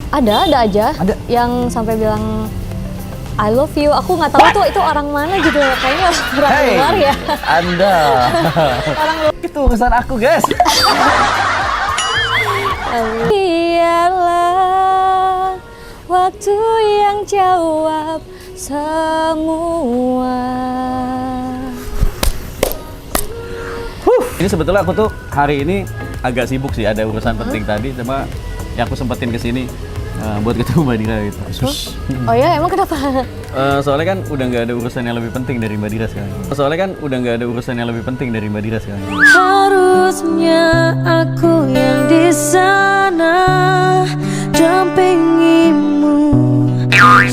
Ada aja. Ada? Yang sampai bilang I love you. Aku nggak tahu tuh itu orang mana gitu. Kayaknya orang luar ya. Anda. Orang luar. Itu urusan aku, guys. Biarlah waktu yang jawab semua. Ini sebetulnya aku tuh hari ini agak sibuk sih, ada urusan penting tadi, cuma ya aku sempetin kesini buat ketemu Mbak Dira gitu. Oh ya, emang kenapa? Soalnya kan udah nggak ada urusan yang lebih penting dari Mbak Dira sekarang. Harusnya aku yang di sana dampingimu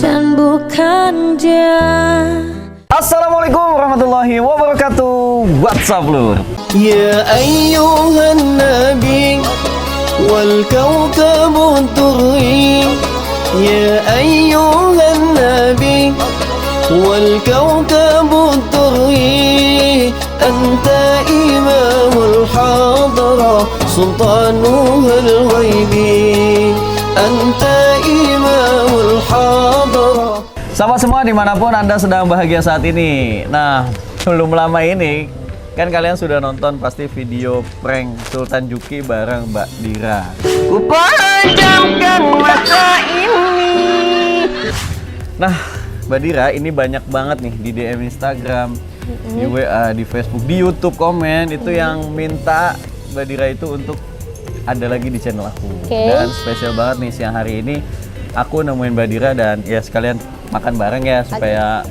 dan bukan dia. Assalamualaikum warahmatullahi wabarakatuh. What's up, Lur? يا أيها النبي والكوكب الدري يا أيها النبي والكوكب الدري أنت إمام الحضرة سلطانها الغيبي أنت إمام الحضرة. Sahabat semua dimanapun Anda sedang bahagia saat ini. Nah, belum lama ini kan kalian sudah nonton pasti video prank Sultan Juki bareng Mbak Dira. Kupejamkan mata ini. Nah, Mbak Dira ini banyak banget nih di DM Instagram, di WA, di Facebook, di YouTube komen itu yang minta Mbak Dira itu untuk ada lagi di channel aku. Dan spesial banget nih siang hari ini aku nemuin Mbak Dira dan ya sekalian makan bareng ya supaya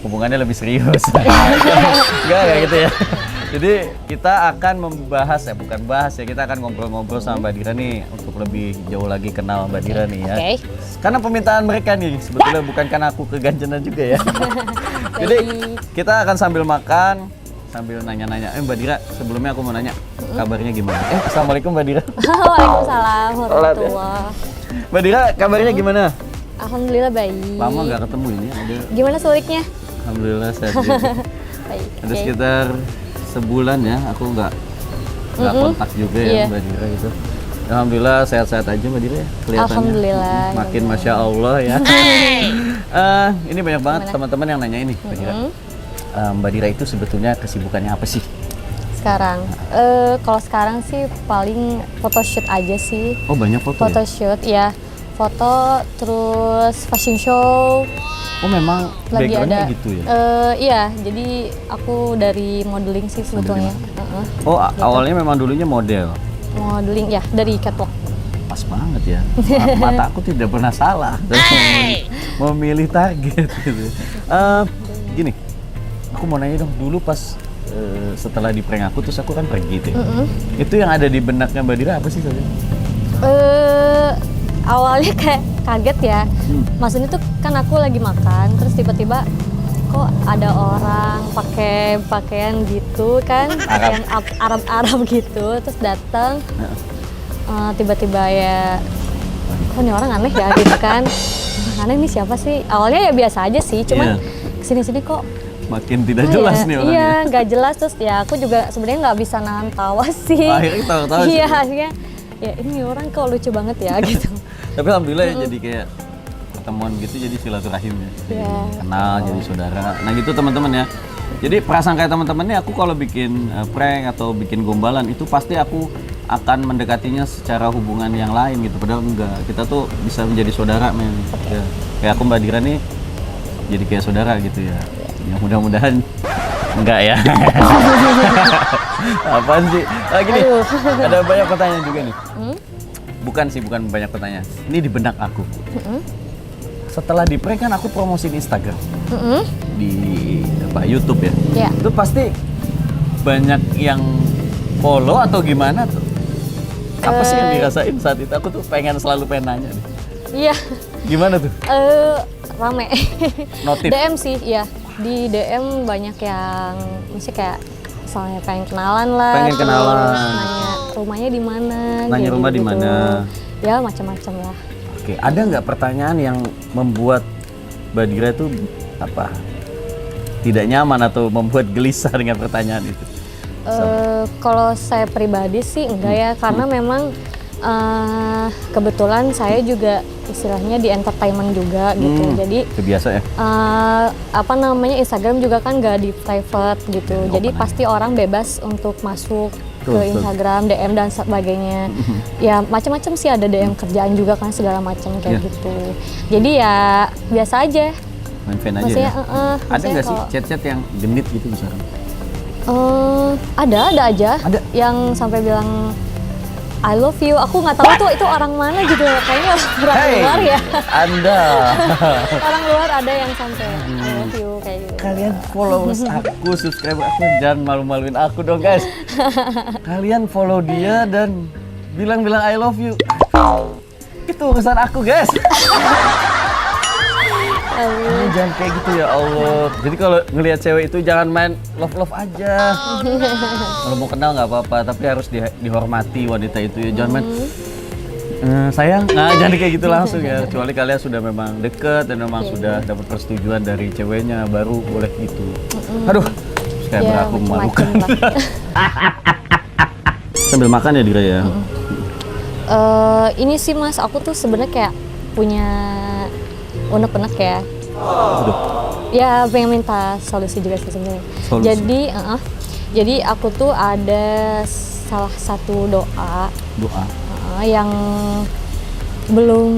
hubungannya lebih serius. Enggak kayak gitu ya. Jadi kita akan membahas bukan bahas ya, kita akan ngobrol-ngobrol sama Mbak Dira nih untuk lebih jauh lagi kenal Mbak Dira nih ya. Karena permintaan mereka nih sebetulnya bukan karena aku keganjenan juga ya. Jadi kita akan sambil makan sambil nanya-nanya. Mbak Dira, sebelumnya aku mau nanya kabarnya gimana? Assalamualaikum Mbak Dira. Waalaikumsalam warahmatullahi. Mbak Dira, kabarnya gimana? Alhamdulillah baik. Lama nggak ketemu ini. Gimana suliknya? Alhamdulillah sehat juga. Baik. Ada sekitar sebulan ya, aku nggak kontak juga ya Mbak Dira gitu. Alhamdulillah sehat-sehat aja Mbak Dira ya kelihatannya. Alhamdulillah. Makin Masya Allah ya. Ini banyak banget teman-teman yang nanya ini Mbak Dira. Mbak Dira itu sebetulnya kesibukannya apa sih? Sekarang, kalau sekarang sih paling photoshoot aja sih. Oh banyak foto ya? Photoshoot ya, foto terus fashion show. Oh memang Lagi backgroundnya ada gitu ya? Iya, jadi aku dari modeling sih sebetulnya. Oh awalnya memang dulunya model? Modeling ya, dari catwalk. Pas banget ya, mata aku tidak pernah salah memilih target gitu. Gini, aku mau nanya dong, dulu pas setelah di prank aku terus aku kan pergi gitu ya. Itu yang ada di benaknya Mbak Dira apa sih tadi? Awalnya kayak kaget ya, maksudnya tuh kan aku lagi makan, terus tiba-tiba kok ada orang pakai pakaian gitu kan, pakaian Arab gitu, terus datang, tiba-tiba ya, kok ini orang aneh ya gitu kan, aneh nih siapa sih? Awalnya ya biasa aja sih, cuman kesini-sini kok makin tidak jelas nih orangnya. Iya, nggak jelas, terus ya aku juga sebenarnya nggak bisa nahan tawa sih. Akhirnya tawa-tawa sih. Iya, akhirnya ya ini orang kok lucu banget ya gitu. Tapi alhamdulillah ya jadi kayak pertemuan gitu jadi silaturahim ya. Jadi kenal, jadi saudara. Nah gitu teman-teman ya. Jadi prasangka teman-teman nih aku kalau bikin prank atau bikin gombalan itu pasti aku akan mendekatinya secara hubungan yang lain gitu. Padahal enggak. Kita tuh bisa menjadi saudara men. Ya. Kayak aku Mbak Dira nih jadi kayak saudara gitu ya. Ya mudah-mudahan enggak ya. Apaan sih? Nah, gini, ada banyak pertanyaan juga nih. Bukan banyak pertanyaan. Ini di benak aku. Setelah di prank kan aku promosiin Instagram. Di YouTube ya. Yeah. Itu pasti banyak yang follow atau gimana tuh? Apa sih yang dirasain saat itu? Aku tuh selalu pengen nanya nih. Iya. Gimana tuh? Rame. Notif? DM sih, ya. Di DM banyak yang mesti kayak misalnya pengen kenalan lah. Pengen kenalan. Nanya rumahnya di mana. Nanya rumah di mana. Ya macam-macam lah. Oke, ada nggak pertanyaan yang membuat Mbak Dira tuh apa? Tidak nyaman atau membuat gelisah dengan pertanyaan itu? Kalau saya pribadi sih enggak ya, karena memang Kebetulan saya juga istilahnya di entertainment juga gitu. Jadi Itu biasa ya. apa namanya, Instagram juga kan nggak di private gitu. Open Jadi aja. pasti orang bebas untuk masuk Betul, ke betul. Instagram, DM dan sebagainya. Ya macam-macam sih, ada DM kerjaan juga kan, segala macam kayak Iya. gitu. Jadi ya biasa aja. Main fan aja Maksudnya, ya. Ada maksudnya nggak sih kalau- chat-chat yang genit gitu misalkan? ada aja. Ada? Yang sampai bilang I love you. Aku nggak tahu tuh itu orang mana gitu. Kayaknya orang luar ya. Anda. Orang luar ada yang sampai I love you kayak gitu. Kalian followers aku, subscriber aku, jangan malu-maluin aku dong guys. Kalian follow dia dan bilang-bilang I love you. Itu urusan aku guys. Jangan kayak gitu ya Allah. Jadi kalau ngelihat cewek itu jangan main love aja. Kalau mau kenal nggak apa-apa, tapi harus dihormati wanita itu ya. Jangan main sayang, nah jangan kayak gitu langsung ya. Kecuali kalian sudah memang deket dan memang sudah dapat persetujuan dari ceweknya, baru boleh gitu. Aduh, kayak Ya, aku macam-macam memalukan. lah. Sambil makan ya Dira ya. Ini sih Mas, aku tuh sebenarnya kayak punya unek-unek ya. Aduh, Ya pengen minta solusi juga sih sebenarnya. Solusi. Jadi aku tuh ada salah satu doa doa. yang belum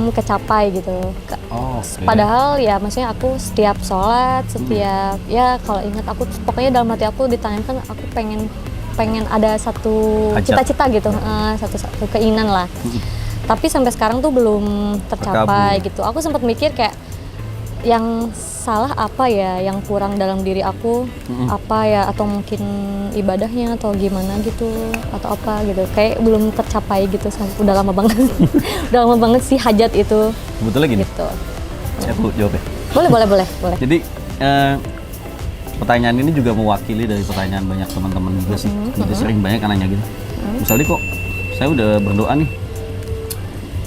kecapai gitu. Oh, oke. Padahal ya maksudnya aku setiap sholat, setiap ya kalau ingat aku pokoknya dalam hati aku ditanyakan aku pengen ada satu Hajat. cita-cita gitu, satu keinginan lah. Tapi sampai sekarang tuh belum tercapai Terkabul. gitu. Aku sempat mikir kayak yang salah apa ya, yang kurang dalam diri aku apa ya, atau mungkin ibadahnya atau gimana gitu, atau apa gitu. Kayak belum tercapai gitu, udah lama banget. Udah lama banget sih hajat itu Sebetulnya gini, gitu. aku jawab ya. Boleh. Jadi pertanyaan ini juga mewakili dari pertanyaan banyak teman-teman juga sih. Juga sering banyak kan nanya gitu. Misalnya kok saya udah berdoa nih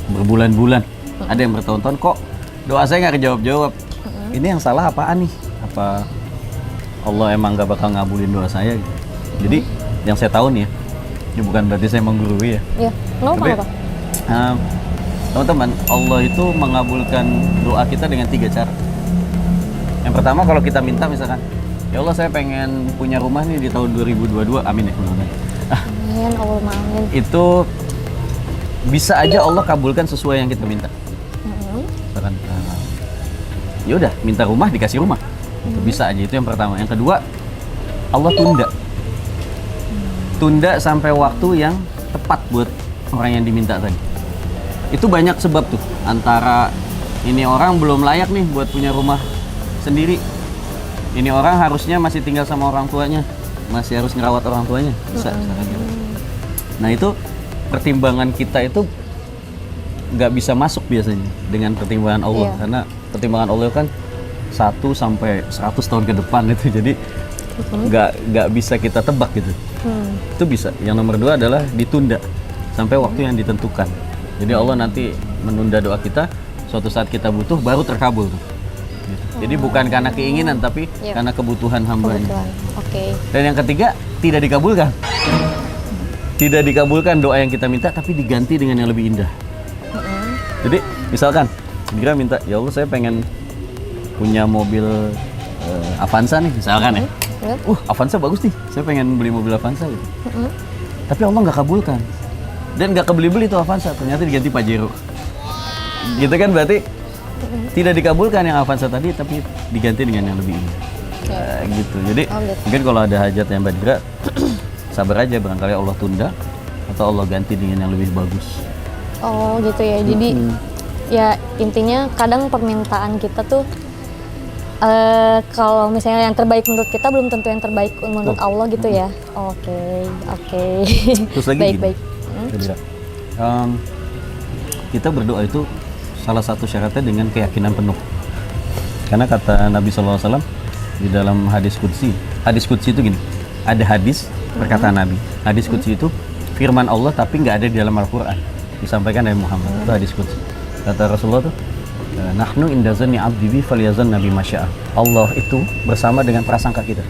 berbulan-bulan, ada yang bertahun-tahun kok doa saya nggak kejawab-jawab. Ini yang salah apaan nih? Apa Allah emang nggak bakal ngabulin doa saya? Gitu. Jadi yang saya tahu nih ya, ini bukan berarti saya menggurui ya. Iya, Tapi, kenapa? teman-teman, Allah itu mengabulkan doa kita dengan 3 cara. Yang pertama kalau kita minta misalkan, ya Allah saya pengen punya rumah nih di tahun 2022, amin ya mudah-mudahan. Amin, Allah amin. Itu bisa aja Allah kabulkan sesuai yang kita minta. Misalkan, ya udah minta rumah dikasih rumah, itu bisa aja. Itu yang pertama. Yang kedua, Allah tunda sampai waktu yang tepat buat orang yang diminta tadi. Itu banyak sebab tuh, antara ini orang belum layak nih buat punya rumah sendiri, ini orang harusnya masih tinggal sama orang tuanya, masih harus ngerawat orang tuanya, bisa misalkan gitu. Nah itu pertimbangan kita itu nggak bisa masuk biasanya dengan pertimbangan Allah. Iya. Karena pertimbangan Allah kan 1 sampai 100 tahun ke depan itu, jadi nggak bisa kita tebak gitu. Itu bisa. Yang nomor 2 adalah ditunda sampai waktu yang ditentukan. Jadi Allah nanti menunda doa kita, suatu saat kita butuh baru terkabul tuh. Gitu. Jadi bukan karena keinginan tapi Iya. karena kebutuhan hambanya. Kebetulan. Oke. Dan yang ketiga, tidak dikabulkan. Tidak dikabulkan doa yang kita minta, tapi diganti dengan yang lebih indah. Jadi misalkan Dira minta, ya Allah saya pengen punya mobil Avanza nih misalkan ya. Avanza bagus nih, saya pengen beli mobil Avanza gitu. Tapi Allah nggak kabulkan. Dan nggak kebeli-beli tuh Avanza, ternyata diganti Pajero. Gitu kan berarti tidak dikabulkan yang Avanza tadi, tapi diganti dengan yang lebih indah. Gitu. Jadi gitu. mungkin kalau ada hajat yang Mbak Dira, sabar aja, barangkali Allah tunda atau Allah ganti dengan yang lebih bagus. Oh gitu ya. Jadi ya intinya kadang permintaan kita tuh kalau misalnya yang terbaik menurut kita belum tentu yang terbaik menurut Allah gitu ya. Oke. Terus lagi gini, baik. Mbak Dira, kita berdoa itu salah satu syaratnya dengan keyakinan penuh. Karena kata Nabi SAW di dalam hadis qudsi itu gini, ada hadis perkataan Nabi. Hadis qudsi itu firman Allah tapi nggak ada di dalam Al-Quran, disampaikan dari Muhammad. Itu hadis qudsi. Kata Rasulullah tuh, nahnu inda zanni abdi bi falyazan nabi masya'a. Allah itu bersama dengan prasangka kita.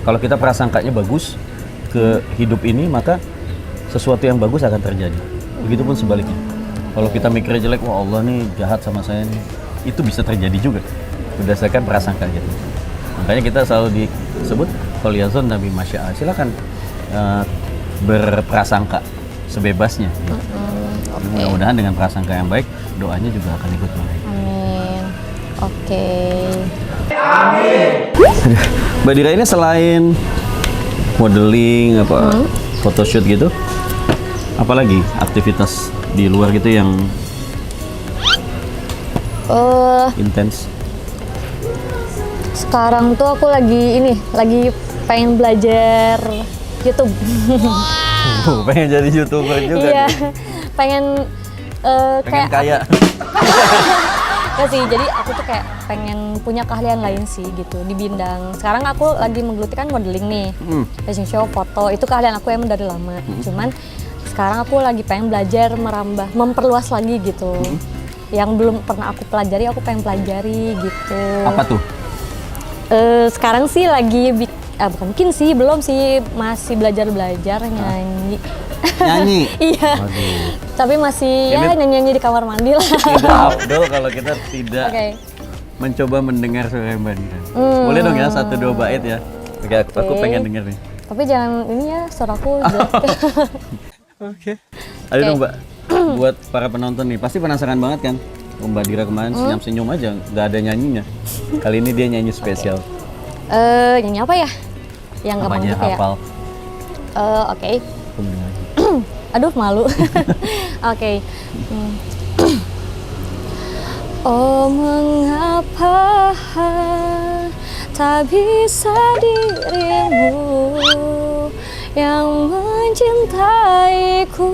Kalau kita prasangkanya bagus ke hidup ini, maka sesuatu yang bagus akan terjadi. Begitupun sebaliknya. Kalau kita mikirnya jelek, wah Allah nih jahat sama saya nih, itu bisa terjadi juga berdasarkan prasangka gitu. Makanya kita selalu disebut faliyazun nabi masya'a. Silakan berprasangka sebebasnya. Mudah-mudahan dengan prasangka yang baik, doanya juga akan ikut baik. Amin. Oke. Mbak Dira ini selain modeling photoshoot gitu, apalagi aktivitas di luar gitu yang intens? Sekarang tuh aku lagi pengen belajar YouTube. Pengen jadi YouTuber juga. Iya, nih. pengen Pengen kaya. Ya sih, jadi aku tuh kayak pengen punya keahlian lain sih gitu di bidang. Sekarang aku lagi menggeluti kan modeling nih, fashion show, foto. Itu keahlian aku emang dari lama. Cuman sekarang aku lagi pengen belajar memperluas lagi gitu. Yang belum pernah aku pelajari, aku pengen pelajari gitu. Apa tuh? Sekarang sih lagi bukan mungkin sih, belum sih, masih belajar nyanyi. Nyanyi? Iya. Waduh. Tapi masih ya nyanyi di kamar mandi lah. Tidak afdol kalau kita tidak mencoba mendengar suara Mbak Dira. Boleh dong ya 1-2 bait ya. Oke, aku pengen denger nih. Tapi jangan ini ya, suaraku jelek. Oke. Ayo dong Mbak, buat para penonton nih, pasti penasaran banget kan? Mbak Dira kemarin senyum-senyum aja, nggak ada nyanyinya. Kali ini dia nyanyi spesial. Nyanyi apa ya? Yang gampang Apanya gitu ya? hafal? Oke. Aku mendengar. Aduh, malu. Oke. Oh, mengapa tak bisa dirimu yang mencintaiku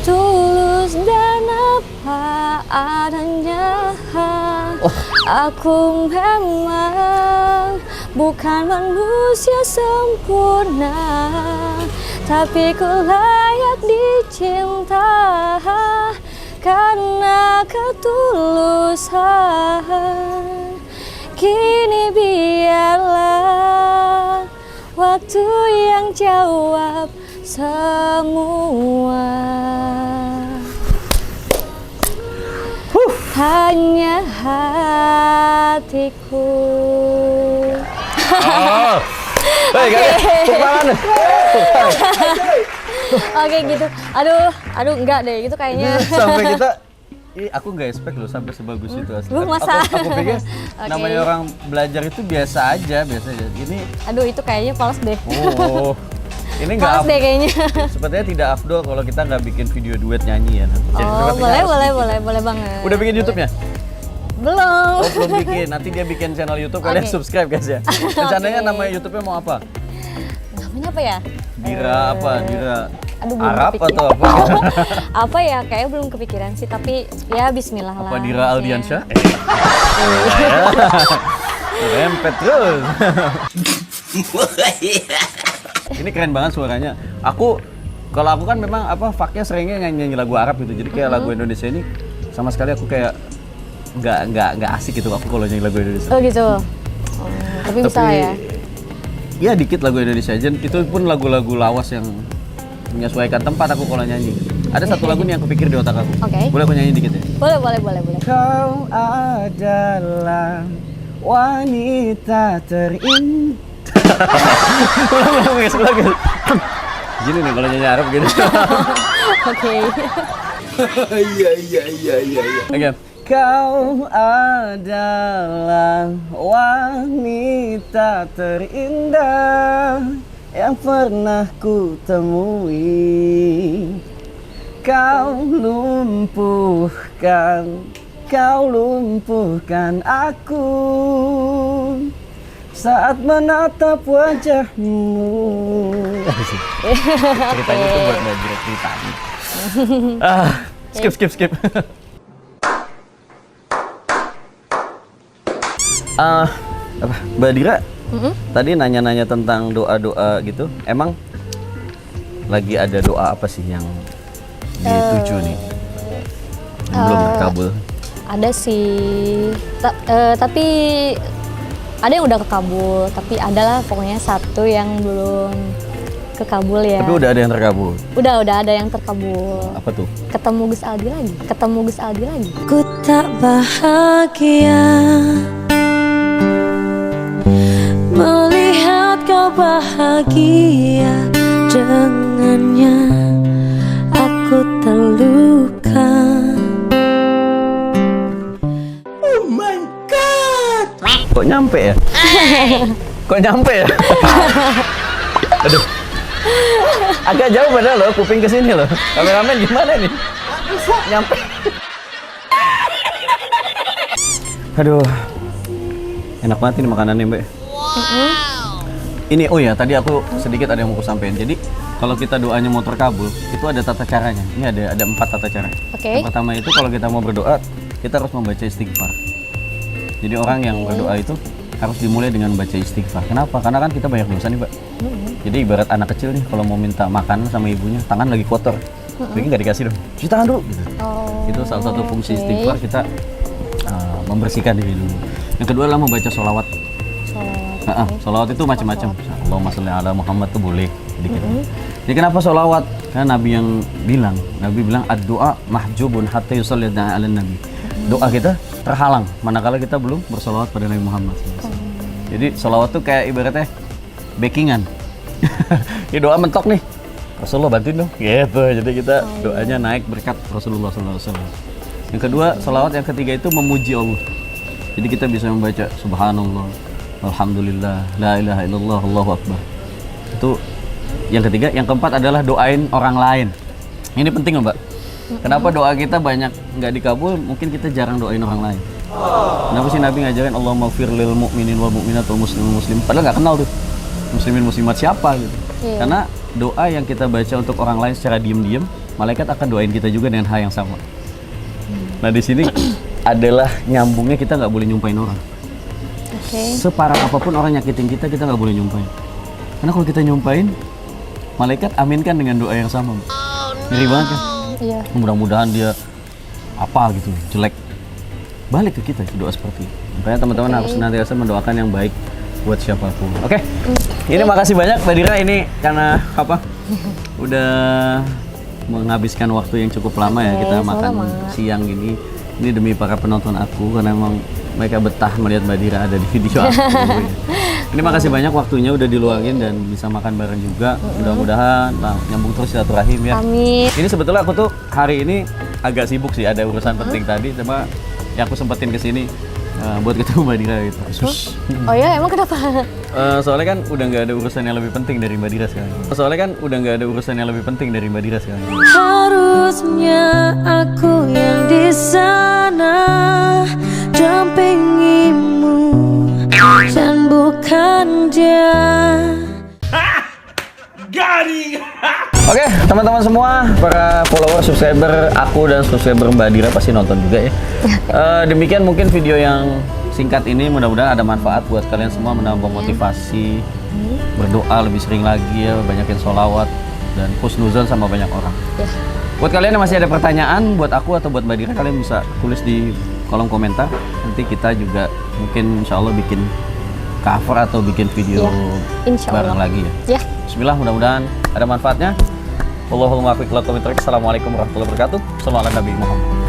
tulus dan apa adanya. Aku memang bukan manusia sempurna, tapi ku layak dicinta karena ketulusan. Kini biarlah waktu yang jawab semua. Hanya hatiku. Baik, Oke gitu. Aduh enggak deh, itu kayaknya. Sampai kita aku nggak expect loh sampai sebagus itu asli. Masa? Aku pikir namanya orang belajar itu biasa aja. Ini Aduh, itu kayaknya fals deh. Ini Fals deh kayaknya. Sepertinya tidak afdol kalau kita nggak bikin video duet nyanyi ya. Boleh banget. Udah bikin YouTube-nya? Belum. Belum bikin. Nanti dia bikin channel YouTube, kalian subscribe guys ya. Rencananya nama YouTube-nya mau apa? Namanya apa ya? Dira apa? Dira Aduh, belum Arab kepikiran. atau apa? Apa ya? Kayaknya belum kepikiran sih, tapi ya bismillah lah. Apa Dira Aldiansyah? Iya. Rempet terus. Ini keren banget suaranya. Kalau aku kan memang faknya seringnya nyanyi lagu Arab gitu. Jadi kayak lagu Indonesia ini sama sekali aku kayak nggak asik gitu aku kalau nyanyi lagu Indonesia. Oh gitu. Tapi bisa ya. Ya dikit lagu Indonesia aja. Itu pun lagu-lagu lawas yang menyesuaikan tempat aku kalau nyanyi. Ada satu lagu nih yang aku pikir di otak aku. Boleh aku nyanyi dikit ya? Boleh. Kau adalah wanita terindah. Ulang. Gini nih kalau nyanyi Arab gitu. Oke. Iya. Oke. Kau adalah wanita terindah yang pernah ku temui. Kau lumpuhkan aku saat menatap wajahmu. Ceritanya itu buat belajar ceritanya. Skip. Mbak Dira, tadi nanya-nanya tentang doa-doa gitu. Emang lagi ada doa apa sih yang dituju nih? Belum terkabul. Ada sih, tapi ada yang udah kekabul, tapi adalah pokoknya satu yang belum kekabul ya. Tapi udah ada yang terkabul. Udah ada yang terkabul. Apa tuh? Ketemu Gus Aldi lagi. Ku tak bahagia melihat kau bahagia dengannya. Aku terluka. Kok nyampe ya? Kok nyampe ya? Aduh. Agak jauh padahal loh, kuping ke sini loh. Kameramen gimana nih? Nyampe. Aduh. Enak banget ini makanannya, Mbak. Ini oh ya, tadi aku sedikit ada yang mau aku sampaikan. Jadi, kalau kita doanya mau terkabul, itu ada tata caranya. Ini ada 4 tata cara. Oke. Yang pertama itu kalau kita mau berdoa, kita harus membaca istighfar. Jadi orang yang berdoa itu harus dimulai dengan baca istighfar. Kenapa? Karena kan kita banyak dosa nih, Mbak. Jadi ibarat anak kecil nih kalau mau minta makan sama ibunya, tangan lagi kotor. Jadi nggak dikasih dong. Cuci tangan dulu gitu. Itu salah satu fungsi istighfar, kita membersihkan diri dulu. Yang kedua adalah membaca sholawat. Sholawat itu macam-macam. Allahumma sholli ala Muhammad tuh boleh dikit. Jadi kenapa sholawat? Karena Nabi yang bilang, ad-du'a mahjubun hatta yusalli ala nabi. Doa kita terhalang manakala kita belum bersolawat pada Nabi Muhammad. Jadi sholawat tuh kayak ibaratnya backingan. Ini doa mentok nih, Rasulullah bantuin dong. Gitu. Jadi kita doanya naik berkat Rasulullah SAW. Yang kedua, sholawat yang ketiga itu memuji Allah. Jadi kita bisa membaca Subhanallah, Alhamdulillah, La ilaha illallah, Allahu Akbar. Itu yang ketiga. Yang keempat adalah doain orang lain. Ini penting loh, Mbak. Kenapa doa kita banyak nggak dikabul? Mungkin kita jarang doain orang lain. Kenapa sih Nabi ngajarin Allahumma fir lil mu'minin wal mu'minat wal muslimin muslim? Padahal nggak kenal tuh muslimin muslimat siapa gitu. Karena doa yang kita baca untuk orang lain secara diam-diam, malaikat akan doain kita juga dengan hal yang sama. Nah di sini adalah nyambungnya, kita nggak boleh nyumpain orang. Separah apapun orang nyakitin kita nggak boleh nyumpain. Karena kalau kita nyumpain, malaikat aminkan dengan doa yang sama. Ngeri banget kan? Iya. Mudah-mudahan dia apa gitu jelek balik ke kita doa seperti itu. Makanya teman-teman harus senantiasa mendoakan yang baik buat siapapun. Oke. Ini makasih banyak Mbak Dira, ini karena apa? Udah menghabiskan waktu yang cukup lama ya kita makan siang gini. Ini demi para penonton aku karena emang mereka betah melihat Mbak Dira ada di video aku. Ini makasih banyak waktunya udah diluangin dan bisa makan bareng juga. Mudah-mudahan nyambung terus silaturahim ya. Amin. Ini sebetulnya aku tuh hari ini agak sibuk sih, ada urusan penting tadi, cuma ya aku sempetin kesini buat ketemu Mbak Dira gitu. Oh ya, emang kenapa? Soalnya kan udah nggak ada urusan yang lebih penting dari Mbak Dira sekarang. Harusnya aku yang di sana dampingimu dan bukan dia. Oke, teman-teman semua, para follower, subscriber aku dan subscriber Mbak Dira pasti nonton juga ya. Demikian mungkin video yang singkat ini, mudah-mudahan ada manfaat buat kalian semua, menambah motivasi, berdoa lebih sering lagi ya, banyakin sholawat dan husnuzon sama banyak orang. Buat kalian yang masih ada pertanyaan buat aku atau buat Mbak Dira, kalian bisa tulis di kolom komentar. Nanti kita juga mungkin insya Allah bikin cover atau bikin video bareng lagi ya. Bismillah, mudah-mudahan ada manfaatnya. Assalamualaikum warahmatullahi wabarakatuh. Assalamualaikum warahmatullahi wabarakatuh. Sallallahu alaihi Nabi Muhammad.